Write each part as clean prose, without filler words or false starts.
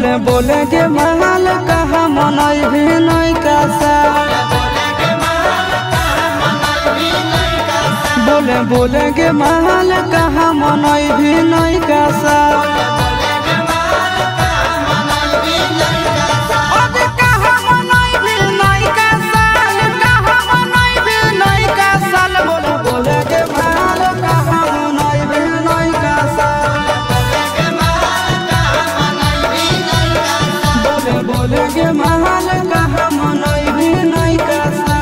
बोले बोले के महल कहा मनई भी नहीं कासा बोले बोले के महल कहा मनई भी नहीं कासा बोले महल कहा मनई भी नहीं कासा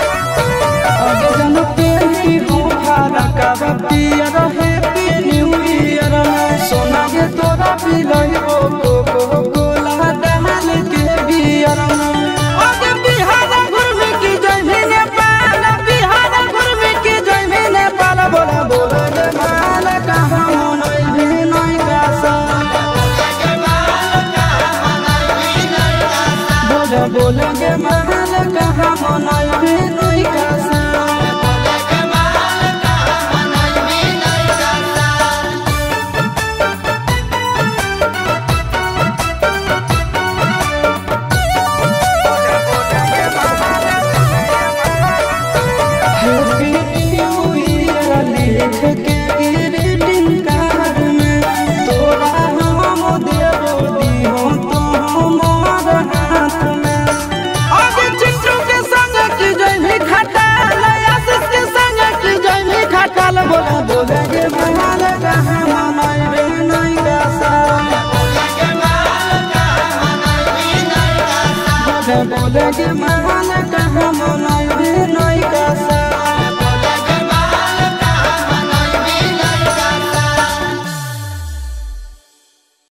आगे जन पेली बुखारा का पिया रहे पी न्यू ईयर सोना के तोरा पिलई ओ कोला डाल के बियर बोले के महल कहा मनई भी नहीं कासा हैप्पी न्यू ईयर लिख के